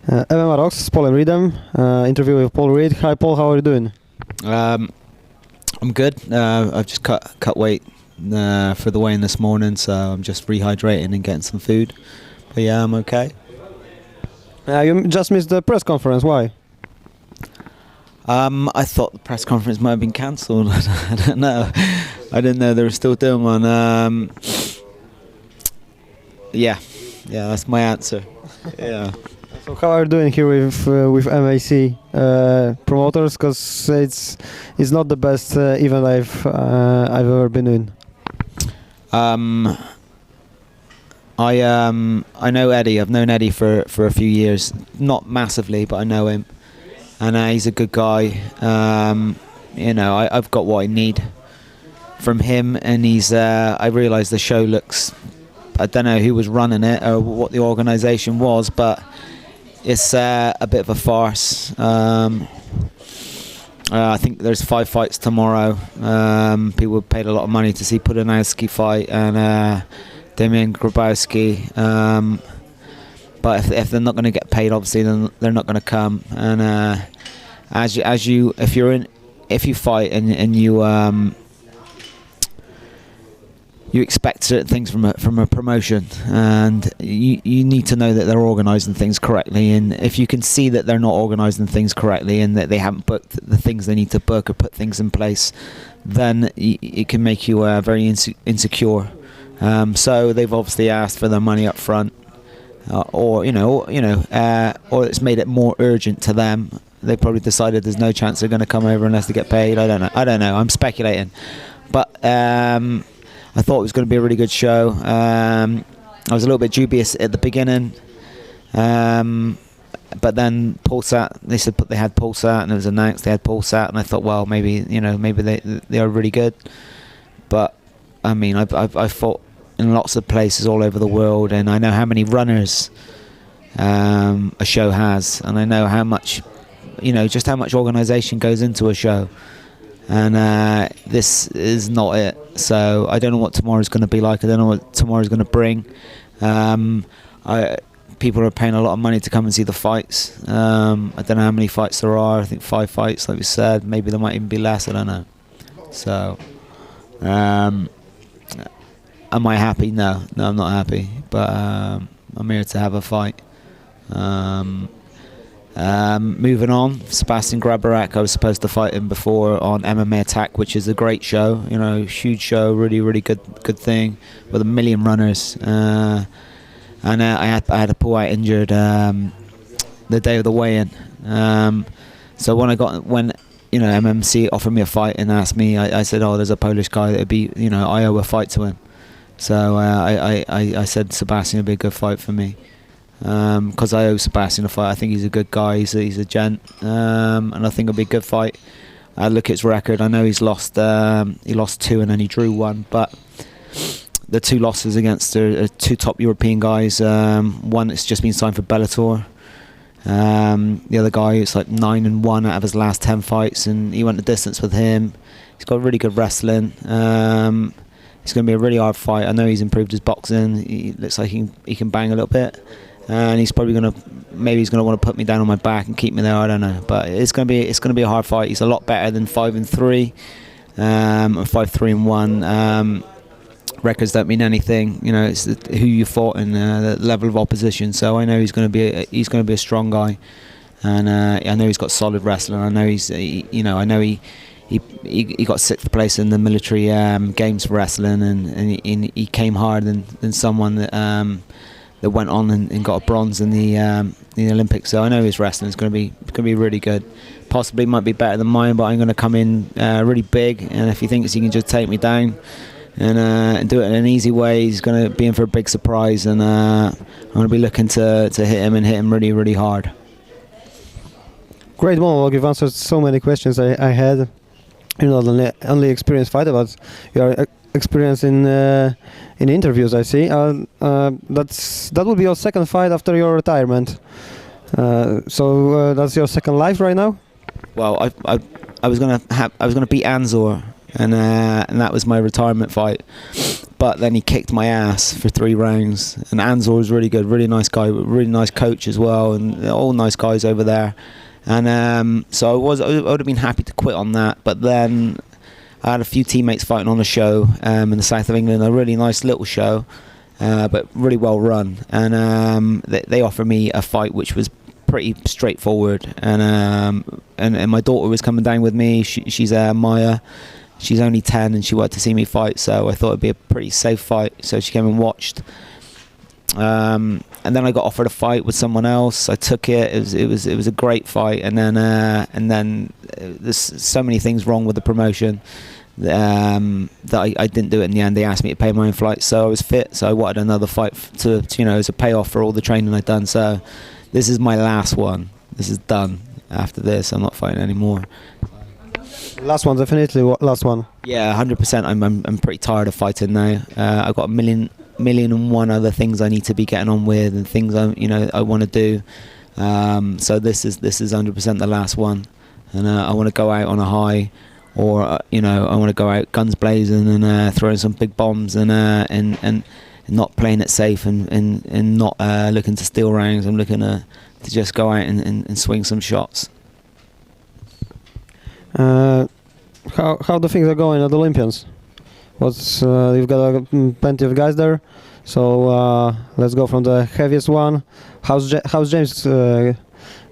MMARocks, Paulem Reedem, interview with Paul Reed. Hi Paul, how are you doing? I'm good. I've just cut weight for the weigh-in this morning, so I'm just rehydrating and getting some food. But yeah, I'm okay. You just missed the press conference, why? I thought the press conference might have been cancelled. I don't know. I didn't know they were still doing one. Yeah, that's my answer. Yeah. So how are you doing here with MAC promoters? Because it's not the best event I've ever been in. I know Eddie. I've known Eddie for a few years, not massively, but I know him, and he's a good guy. I've got what I need from him, and he's. I realise the show looks. I don't know who was running it or what the organisation was, but it's a bit of a farce. I think there's 5 fights tomorrow. People paid a lot of money to see Podunajski fight and Sebastianem Grabarkiem. But if they're not going to get paid, obviously, then they're not going to come. And if you fight and you expect certain things from a promotion, and you need to know that they're organising things correctly. And if you can see that they're not organising things correctly and that they haven't booked the things they need to book or put things in place, then it can make you very insecure. So they've obviously asked for their money up front, or it's made it more urgent to them. They probably decided there's no chance they're going to come over unless they get paid. I don't know. I'm speculating, but. I thought it was going to be a really good show. I was a little bit dubious at the beginning, but then Pulsat. They said they had Pulsat, and it was announced they had Pulsat, and I thought, well, maybe they are really good. But I mean, I've fought in lots of places all over the world, and I know how many runners a show has, and I know how much, just how much organisation goes into a show. And this is not it. So I don't know what tomorrow's going to be like. I don't know what tomorrow's going to bring. People are paying a lot of money to come and see the fights. I don't know how many fights there are. I think 5 fights, like we said. Maybe there might even be less. I don't know. So, am I happy? No, I'm not happy. But I'm here to have a fight. Moving on, Sebastianem Grabarkiem. I was supposed to fight him before on MMA Attack, which is a great show. Huge show, really good thing with 1 million runners. And I had to pull out injured the day of the weigh-in. So when MMC offered me a fight and asked me, I said, oh, there's a Polish guy that'd be, I owe a fight to him. So I said Sebastian would be a good fight for me. Because I owe Sebastian a fight. I think he's a good guy. He's a gent, and I think it'll be a good fight. I look at his record. I know he's lost. He lost 2 and then he drew 1. But the 2 losses against are 2 top European guys. One that's just been signed for Bellator. The other guy is like 9-1 out of his last 10 fights, and he went the distance with him. He's got really good wrestling. It's going to be a really hard fight. I know he's improved his boxing. He looks like he can bang a little bit. And he's probably going to want to put me down on my back and keep me there. I don't know, but it's going to be a hard fight. He's a lot better than 5-3, or 5-3-1. Records don't mean anything. It's who you fought and the level of opposition. So I know he's going to be a strong guy, and I know he's got solid wrestling. I know I know he got 6th place in the military games for wrestling, and he came harder than someone that went on and got a bronze in the Olympics. So I know his wrestling is going to be really good. Possibly might be better than mine, but I'm going to come in really big. And if he thinks he can just take me down and do it in an easy way, he's going to be in for a big surprise. And I'm going to be looking to hit him really hard. Great monologue. You've answered so many questions I had. You're not only experienced fighter, but you are experienced in interviews. I see. That will be your 2nd fight after your retirement. So that's your 2nd life right now. Well, I was gonna beat Anzor, and that was my retirement fight. but then he kicked my ass for 3 rounds. And Anzor was really good, really nice guy, really nice coach as well, and all nice guys over there. And so I would have been happy to quit on that, but then I had a few teammates fighting on a show in the south of England, a really nice little show, but really well run. And they offered me a fight which was pretty straightforward. And my daughter was coming down with me. She's Maya. She's only 10 and she wanted to see me fight, so I thought it'd be a pretty safe fight. So she came and watched. And then I got offered a fight with someone else. I took it. It was a great fight. And then there's so many things wrong with the promotion that I didn't do it in the end. They asked me to pay my own flights, so I was fit. So I wanted another fight to as a payoff for all the training I'd done. So this is my last one. This is done. After this, I'm not fighting anymore. Last one, definitely. Last one. Yeah, 100%. I'm pretty tired of fighting now. I've got a million and one other things I need to be getting on with, and things I want to do. So this is 100% the last one, and I want to go out on a high, or I want to go out guns blazing and throwing some big bombs and not playing it safe and not looking to steal rounds. I'm looking to just go out and swing some shots. How the things are going at the Olympians? You've got plenty of guys there, so let's go from the heaviest one. How's James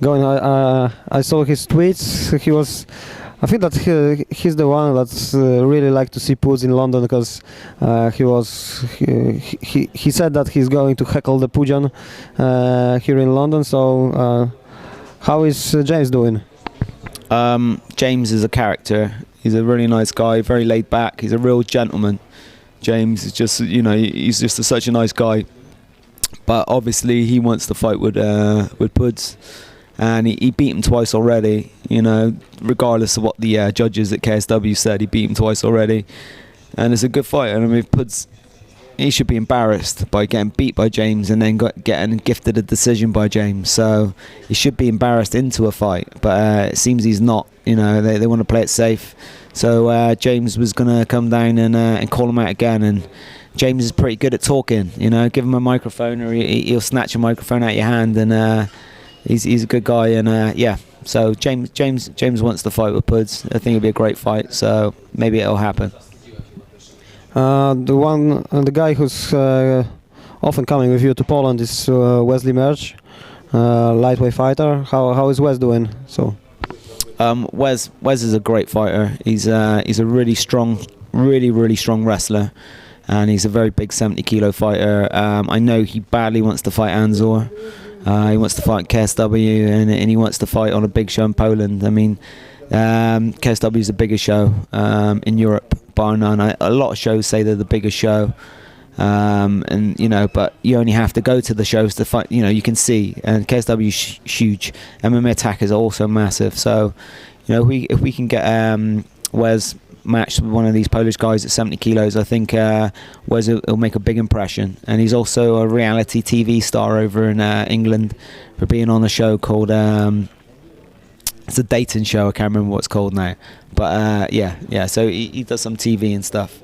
going? I saw his tweets. I think that he's the one that's really like to see Puds in London, because he said that he's going to heckle the Pudzian here in London. So how is James doing? James is a character. He's a really nice guy, very laid back. He's a real gentleman. James is just, he's just such a nice guy. But obviously he wants to fight with Puds, and he beat him twice already. Regardless of what the judges at KSW said, he beat him twice already, and it's a good fight. And I mean, Puds, he should be embarrassed by getting beat by James and then getting gifted a decision by James. So he should be embarrassed into a fight, but it seems he's not. They want to play it safe. So James was going to come down and call him out again. And James is pretty good at talking. Give him a microphone, or he'll snatch a microphone out of your hand. And he's a good guy. And yeah, so James wants to fight with Puds. I think it'll be a great fight. So maybe it'll happen. The guy who's often coming with you to Poland is Wesley Merch, lightweight fighter. How is Wes doing? So, Wes is a great fighter. He's a really strong wrestler, and he's a very big 70-kilo fighter. I know he badly wants to fight Anzor. He wants to fight KSW, and he wants to fight on a big show in Poland. I mean, KSW is the biggest show in Europe, bar none. A lot of shows say they're the biggest show, but you only have to go to the shows to fight. You can see, and KSW is huge. MMA Attack is also massive. So, if we can get Wes matched with one of these Polish guys at 70 kilos, I think Wes will make a big impression. And he's also a reality TV star over in England for being on a show called. It's a dating show. I can't remember what it's called now, but yeah. So he does some TV and stuff.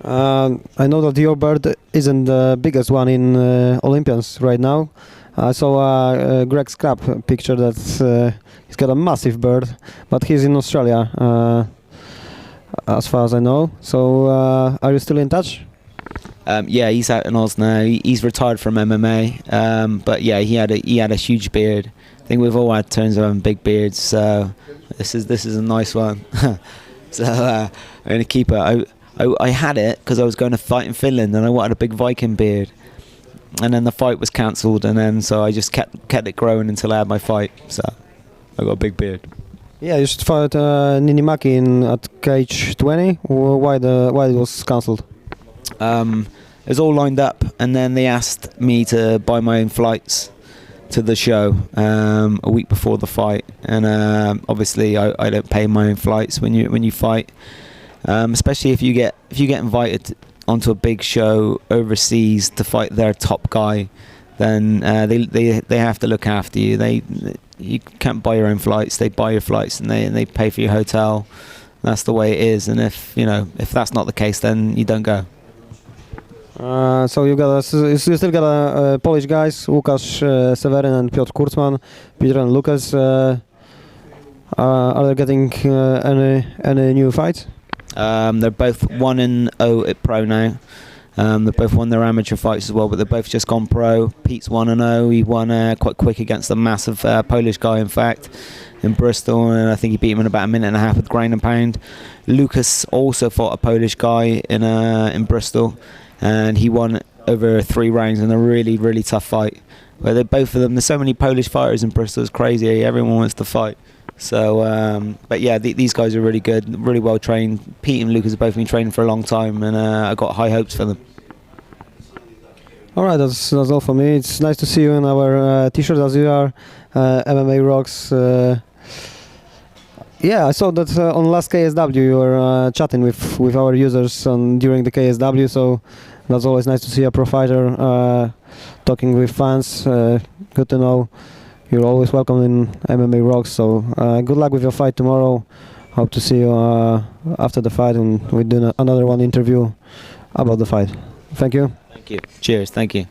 I know that your bird isn't the biggest one in Olympians right now. I saw Greg Scrap picture that he's got a massive bird, but he's in Australia, as far as I know. So are you still in touch? Yeah, he's out in Oz now. He's retired from MMA, but yeah, he had a huge beard. I think we've all had turns of having big beards, so this is a nice one. So I'm going to keep it. I had it because I was going to fight in Finland, and I wanted a big Viking beard, and then the fight was cancelled, and then so I just kept it growing until I had my fight. So I got a big beard. Yeah, you should fight Ninimaki at cage 20. Why it was cancelled? It was all lined up, and then they asked me to buy my own flights to the show a week before the fight, and obviously I don't pay my own flights when you fight, especially if you get invited onto a big show overseas to fight their top guy, then they have to look after you. You can't buy your own flights. They buy your flights, and they pay for your hotel. That's the way it is, and if that's not the case, then you don't go. So you still got Polish guys, Łukasz Seweryn and Piotr Kurtzman, Peter and Lucas. Are they getting any new fights? They're both 1-0 at pro now. They both won their amateur fights as well, but they've both just gone pro. Pete's 1-0. He won quite quick against a massive Polish guy, in fact, in Bristol, and I think he beat him in about a minute and a half with ground and pound. Lucas also fought a Polish guy in Bristol, and he won over 3 rounds in a really, really tough fight. Where they both of them, there's so many Polish fighters in Bristol, it's crazy. Everyone wants to fight. So, but yeah, these guys are really good, really well trained. Pete and Lucas have both been training for a long time, and I've got high hopes for them. All right, that's all for me. It's nice to see you in our t-shirt as you are, MMA Rocks. Yeah, I saw that on last KSW you were chatting with our users during the KSW, so that's always nice to see a pro fighter talking with fans. Good to know. You're always welcome in MMA Rocks, so good luck with your fight tomorrow. Hope to see you after the fight, and we do another interview about the fight. Thank you. Thank you. Cheers. Thank you.